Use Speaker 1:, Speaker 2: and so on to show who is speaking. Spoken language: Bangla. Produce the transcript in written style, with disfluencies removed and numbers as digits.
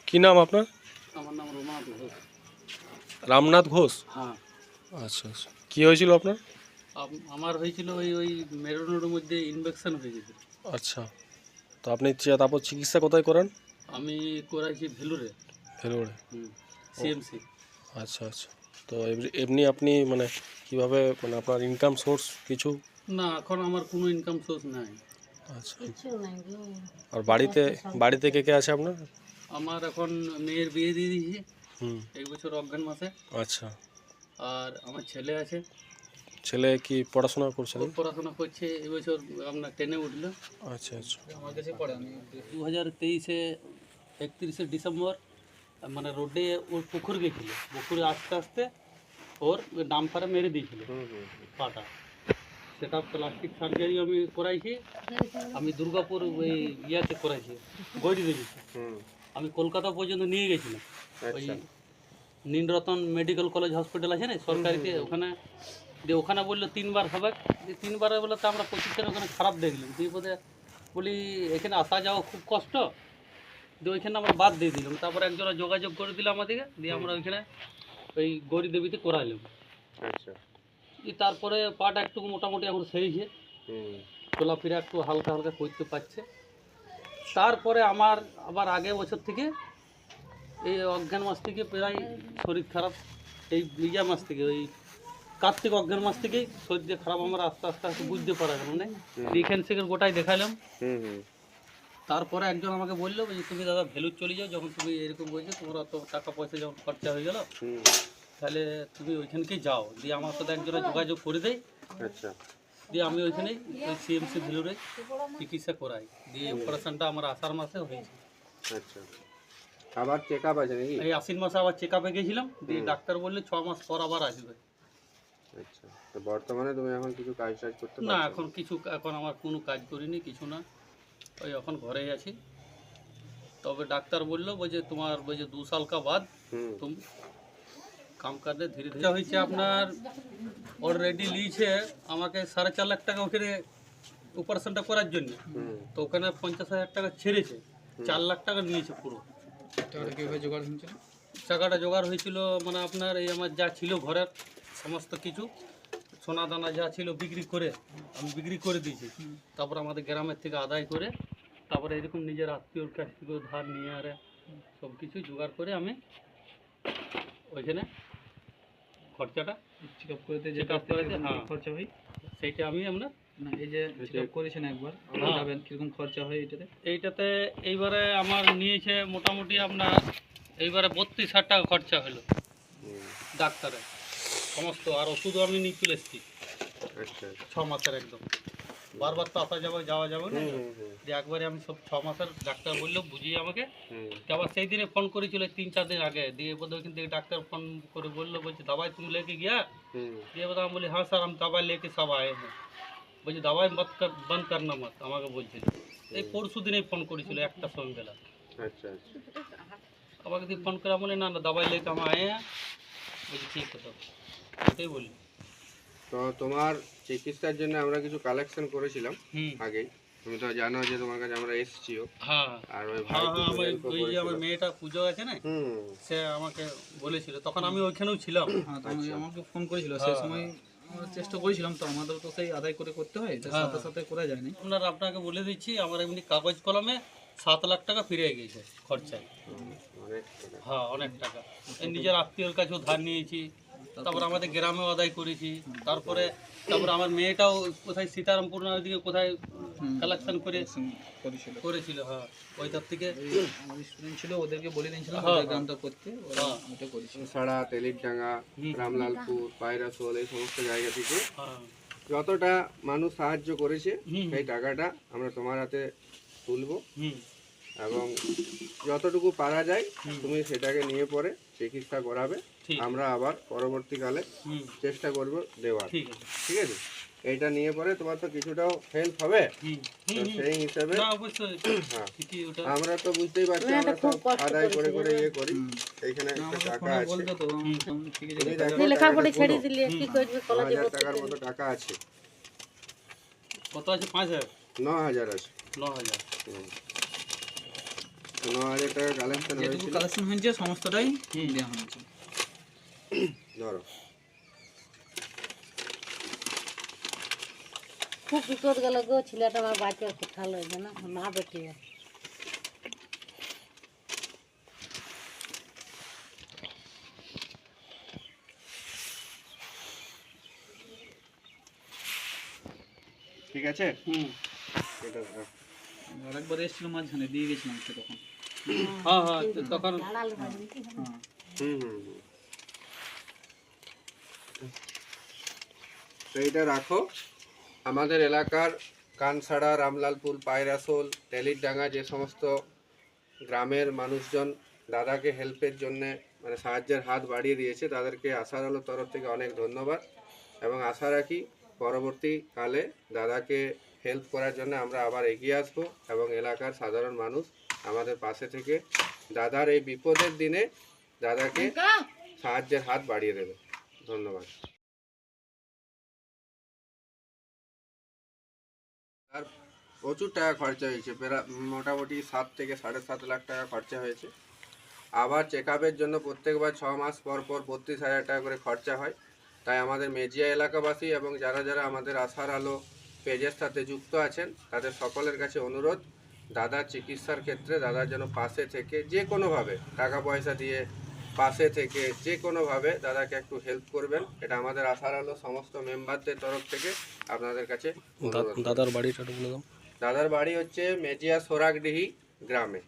Speaker 1: কি নাম আপনার?
Speaker 2: আমার নাম রমানাথ ঘোষ।
Speaker 1: রামনাথ ঘোষ?
Speaker 2: হ্যাঁ।
Speaker 1: আচ্ছা আচ্ছা, কি হয়েছিল আপনার?
Speaker 2: আমার হয়েছিল ওই মেরুনের মধ্যে ইনফেকশন হয়ে গেছে।
Speaker 1: আচ্ছা, তো আপনি তারপর চিকিৎসা কোথায় করেন?
Speaker 2: আমি করাইছি ভেলুরে।
Speaker 1: ভেলোরে?
Speaker 2: সিএমসি।
Speaker 1: আচ্ছা আচ্ছা, তো এমনি আপনি মানে কিভাবে, মানে আপনার ইনকাম সোর্স কিছু?
Speaker 2: না, এখন আমার কোনো ইনকাম সোর্স নাই।
Speaker 1: আচ্ছা, আর বাড়িতে কে কে আছে আপনার?
Speaker 2: আমার এখন মেয়ের বিয়ে দিয়ে দিয়েছি
Speaker 1: হুম।
Speaker 2: এই বছর অজ্ঞান মাসে।
Speaker 1: আচ্ছা,
Speaker 2: আর আমার ছেলে আছে।
Speaker 1: ছেলে কি পড়াশোনা করছে?
Speaker 2: ও পড়াশোনা করছে, এই বছর আপনার 10-এ উঠলো।
Speaker 1: আচ্ছা আচ্ছা।
Speaker 2: আমার কাছে পড়ে। আমি 2023-এ 31শে ডিসেম্বর মানে রোডে ওর পুকুর গেছিলো, পুকুরে আস্তে আস্তে ওর ডাম্পারে মেরে দিয়েছিল পাটা। সেটা প্লাস্টিক সার্জারি আমি করাইছি। আমি দুর্গাপুর ওই ইয়াতে করাইছি, গৌরী দেবীতে। আমি কলকাতা পর্যন্ত নিয়ে গেছিলাম। ওই নীলরতন মেডিকেল কলেজ হসপিটাল আছে না সরকারিতে, ওখানে দিয়ে ওখানে বললো 3বার হবে। 3বারে বলে তো আমরা প্রতিষ্ঠান ওখানে খারাপ দেখলাম, দিয়ে বোধে বলি এখানে আসা যাওয়া খুব কষ্ট, দিয়ে ওইখানে আমরা বাদ দিয়ে দিলাম। তারপরে একজনে যোগাযোগ করে দিল আমাদেরকে, দিয়ে আমরা ওইখানে ওই গৌরী দেবীতে করাইলাম।
Speaker 3: আচ্ছা,
Speaker 2: তারপরে পাটা একটু মোটামুটি এখন সেরেছে, চলাফেরা একটু হালকা হালকা করতে পারছে। তারপরে আমার আবার আগের বছর থেকে এই অজ্ঞান মাস থেকে প্রায় শরীর খারাপ, এই ইয়া মাস থেকে ওই কার্তিক অজ্ঞান মাস থেকেই শরীর খারাপ আমার আস্তে আস্তে আস্তে বুঝতে পারা গেল না। এখান থেকে গোটাই দেখালাম। তারপরে একজন আমাকে বললো যে তুমি দাদা ভেলুর চলে যাও, যখন তুমি এরকম বলছো তোমার অত টাকা পয়সা যখন খরচা হয়ে গেল তাহলে তুমি ওইখানকেই যাও। দিয়ে আমার সাথে একজনে যোগাযোগ করে দেয়।
Speaker 3: আচ্ছা,
Speaker 2: দিয়ে আমি ওইখানেই ওই সিএমসি ভেলুরে চিকিৎসা করাই। দিয়ে অপারেশনটা আমার আষাঢ় মাসে হয়েছে।
Speaker 3: আচ্ছা, আবার চেক আপ আছে নাকি?
Speaker 2: এই আশ্বিন মাসে আবার চেক আপে গেছিলাম, দিয়ে ডাক্তার বললে 6 মাস পর আবার আসবে।
Speaker 3: আচ্ছা, তো বর্তমানে তুমি এখন কিছু কাজ করতে
Speaker 2: না,
Speaker 3: পারছো?
Speaker 2: এখন আমার কোনো কাজ করিনি, কিছু না, ওই এখন ঘরেই আছি। তবে ডাক্তার বললো যে তোমার 2 সাল কা বাদ তুম কাম করলে ধীরে ধীরে হয়েছে। আপনার অলরেডি লিয়েছে আমাকে 4.5 লাখ টাকা ওখানে অপারেশনটা করার জন্য। তো ওখানে 50,000 টাকা ছেড়েছে, 4 লাখ টাকা নিয়েছে পুরো। টাকাটা কীভাবে জোগাড় হয়েছিল? টাকাটা জোগাড় হয়েছিল মানে আপনার এই আমার যা ছিল ঘরের সমস্ত কিছু সোনা দানা যা ছিল আমি বিক্রি করে দিয়েছি। তারপর আমাদের গ্রামের থেকে আদায় করে, তারপরে এরকম নিজের আত্মীয়র কাছ থেকে ধার নিয়ে আর সব কিছু জোগাড় করে আমি ওইখানে খরচাটা চেক আপ করতে খরচা হয় সেইটা আমি আপনার না এই যে চেক আপ করেছেন একবার যাবেন কীরকম খরচা হয় এইটাতে এইবারে আমার নিয়েছে মোটামুটি আপনার এইবারে 32,000 টাকা খরচা হলো ডাক্তারের সমস্ত, আর ওষুধও আমি নিয়ে চলে এসেছি 6 মাসের একদম। বারবার তো আসা যাওয়া যাবে না, যে একবারে আমি সব 6 মাসের ডাক্তার বললো বুঝিয়ে আমাকে। আবার সেই দিনে ফোন করেছিল 3-4 দিন আগে, দিয়ে বোধ ওইখান থেকে ডাক্তার ফোন করে বললো বলছে दवाई तुम लेके गया? দিয়ে বোধ আমি বলি हाँ सर हम दवाई लेके सब आए हैं। বলছে दवाई मत बंद करना मत, আমাকে বলছিল। এই পরশু দিনেই ফোন করেছিল 1টার সময় বেলা।
Speaker 3: আচ্ছা আচ্ছা,
Speaker 2: আমাকে দিয়ে ফোন করে বলে না दवाई लेके हम आए हैं। বলছি ঠিক আছে, এটাই বলি।
Speaker 3: তো তোমার চিকিৎসার জন্য আমরা কিছু কালেকশন করেছিলাম আগেই, তুমি তো জানো যে তোমার কাছে আমরা এসেছিও।
Speaker 2: হ্যাঁ,
Speaker 3: আর ওই
Speaker 2: ওই যে আমার মেয়েটা পুজো আছে না, সে আমাকে বলেছিল, তখন আমি ওইখানেও ছিলাম। আমাকে ফোন করেছিল, সেই সময় আমরা চেষ্টা করেছিলাম, তো আমাদের তো সেই আদায় করে করতে হয়, সাথে সাথে করা যায়নি। আপনাকে বলে দিচ্ছি আমার এমনি কাগজ কলমে 7 লাখ টাকা ফিরে গিয়েছে খরচায়। হ্যাঁ, অনেক টাকা। নিজের আত্মীয়র কাছেও ধার নিয়েছি, তারপর আমাদের গ্রামেও আদায় করেছি। তারপরে আমার মেয়েটাও কোথায় সীতারামপুর না ওইদিকে কোথায় কালেকশন করেছিল। হ্যাঁ, ওইটার থেকে স্টুডেন্ট ছিল, ওদেরকে বলে দিয়েছিলাম গ্রামটা করতে, ওটা করেছিল।
Speaker 3: সাড়া, তেলিরডাঙ্গা, রামলালপুর, পায়রাসোল, এই সমস্ত জায়গা থেকে যতটা মানুষ সাহায্য করেছে সেই টাকাটা আমরা তোমার হাতে তুলবো, এবং যতটুকু পারা যায় তুমি সেটাকে নিয়ে পরে চিকিৎসা করাবে। আমরা আবার পরবর্তীকালে চেষ্টা করব দেওয়ার। ঠিক আছে? এইটা নিয়ে পরে তোমার তো কিছুটাও হেল্প হবে, তো সেই হিসাবে
Speaker 2: না অবশ্যই
Speaker 3: হ্যাঁ
Speaker 2: ঠিকই ওটা
Speaker 3: আমরা তো বুঝতেই পারছি আমরা সব আদায় করে করে ইয়ে করি। এইখানে একটা টাকা আছে,
Speaker 2: বলতো তো ঠিক আছে
Speaker 3: তুমি দেখো
Speaker 4: লেখাপড়া
Speaker 3: টাকাটা
Speaker 4: ছেড়ে
Speaker 3: গুনো।
Speaker 4: দিলে কি করবে, কলেজে
Speaker 3: 9,000
Speaker 4: ভর্তি
Speaker 3: টাকার
Speaker 4: করবে।
Speaker 3: মতো টাকা আছে,
Speaker 2: কত আছে 5,000
Speaker 3: 9,000 আছে।
Speaker 2: 9,000
Speaker 3: 9,000 টাকা কালেকশন
Speaker 5: যেটুকু
Speaker 3: হয়েছিল,
Speaker 5: কালেকশন হয়েছে সমস্তটাই দেওয়া হয়েছে।
Speaker 3: ধরো
Speaker 4: খুব বিপদ গেল গো, ছেলেটা আমার বাচ্চা কোথাও লইবে না, না বেটি
Speaker 3: ঠিক আছে।
Speaker 2: হুম
Speaker 3: এটা ধরো।
Speaker 5: আরেকবার এসেছিল মাঝখানে দিয়ে গেছিলাম সে তখন।
Speaker 2: হ্যাঁ হ্যাঁ তখন
Speaker 4: দাঁড়াল বাড়ি।
Speaker 5: হ্যাঁ
Speaker 3: হুম। তো এইটা রাখো। আমাদের এলাকার কানসাড়া, রামলালপুর, পায়রাসোল, তেলিরডাঙ্গা যে সমস্ত গ্রামের মানুষজন দাদাকে হেল্পের জন্য মানে সাহায্যের হাত বাড়িয়ে দিয়েছে, তাদেরকে আশার আলোর তরফ থেকে অনেক ধন্যবাদ, এবং আশা রাখি পরবর্তীকালে দাদাকে হেল্প করার জন্য আমরা আবার এগিয়ে আসবো, এবং এলাকার সাধারণ মানুষ আমাদের পাশে থেকে দাদার এই বিপদের দিনে দাদাকে সাহায্যের হাত বাড়িয়ে দেবে। ধন্যবাদ। আর প্রচুর টাকা খরচা হয়েছে, প্রায় মোটামুটি 7 থেকে 7.5 লাখ টাকা খরচা হয়েছে। আবার চেক আপের জন্য প্রত্যেকবার 6 মাস পর পর 32,000 টাকা করে খরচা হয়। তাই আমাদের মেজিয়া এলাকাবাসী এবং যারা যারা আমাদের আশার আলো পেজের সাথে যুক্ত আছেন তাদের সকলের কাছে অনুরোধ, দাদার চিকিৎসার ক্ষেত্রে দাদার যেন পাশে থেকে যে কোনোভাবে টাকা পয়সা দিয়ে পাশে থেকে যে কোনোভাবে দাদাকে একটু হেল্প করবেন, এটা আমাদের আশার আলো সমস্ত মেম্বারদের তরফ থেকে আপনাদের কাছে অনুরোধ।
Speaker 1: দাদার বাড়িটা একটু বলে দাও।
Speaker 3: দাদার বাড়ি হচ্ছে মেজিয়া সোরাগডিহি গ্রামে।